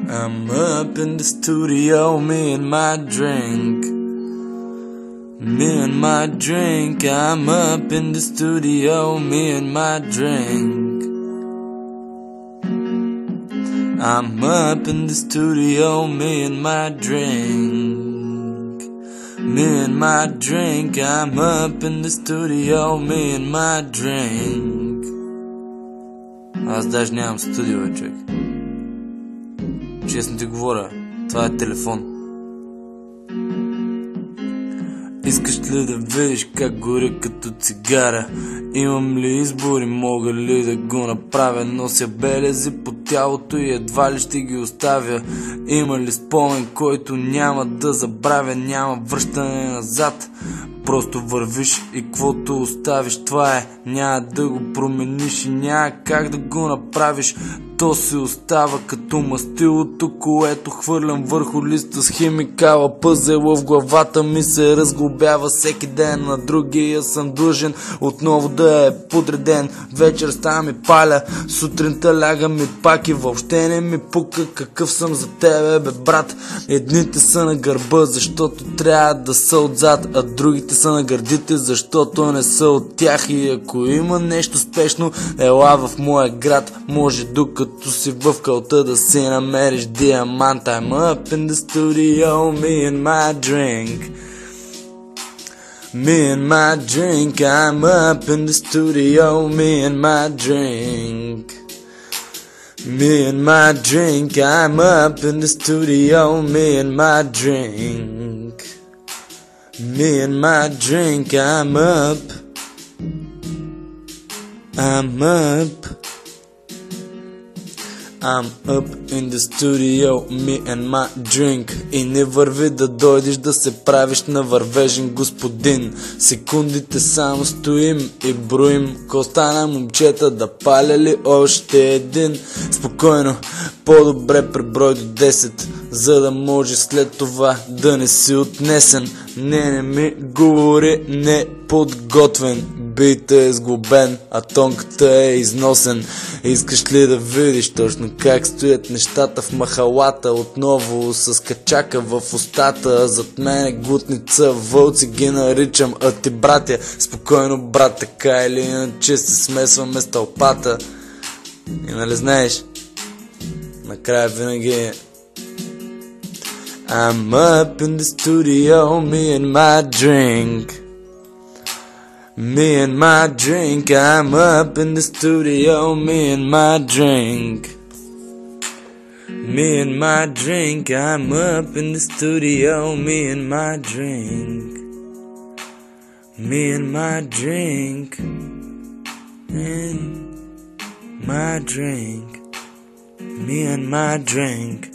I'm up in the studio, me and my drink. Me and my drink. I'm up in the studio, me and my drink. I'm up in the studio, me and my drink. Me and my drink. I'm up in the studio, me and my drink. Аз даже нямам студио, човек. Честно ти говоря, това е телефон. Искаш ли да видиш как горя като цигара? Имам ли избори, мога ли да го направя? Нося белези по тялото и едва ли ще ги оставя. Има ли спомен, който няма да забравя? Няма връщане назад, просто вървиш и каквото оставиш, това е. Няма да го промениш и няма как да го направиш. То си остава като мастилото, което хвърлям върху листа с химикала. Пъзела в главата ми се разглобява всеки ден. На другия съм длъжен отново да е подреден. Вечер ставам и паля, сутринта лягам и пак и въобще не ми пука какъв съм за тебе, бе брат. Едните са на гърба, защото трябва да са отзад, а другите са на гърдите, защото не са от тях. И ако има нещо спешно, ела в моя град. Може докато си в кълта да си намериш диамант. I'm up in the studio, me and my drink. Me and my drink. I'm up in the studio, me and my drink. Me and my drink. I'm up in the studio, me and my drink. Me and my drink. I'm up. I'm up. I'm up in the studio, me and my drink. И не върви да дойдеш да се правиш на вървежен господин. Секундите само стоим и броим. Ко стана момчета да паля ли още един? Спокойно, по-добре преброй до 10, за да може след това да не си отнесен. Не ми говори неподготвен. Битът е сглобен, а тонката е износен. Искаш ли да видиш точно как стоят нещата в махалата? Отново с качака в устата. Зад мен е глутница, вълци ги наричам, а ти братя. Спокойно брат, така или иначе се смесваме с тълпата. И нали знаеш, накрая винаги е I'm up in the studio, me and my drink. Me and my drink. I'm up in the studio, me and my drink. Me and my drink. I'm up in the studio, me and my drink. Me and my drink. And my drink. Me and my drink.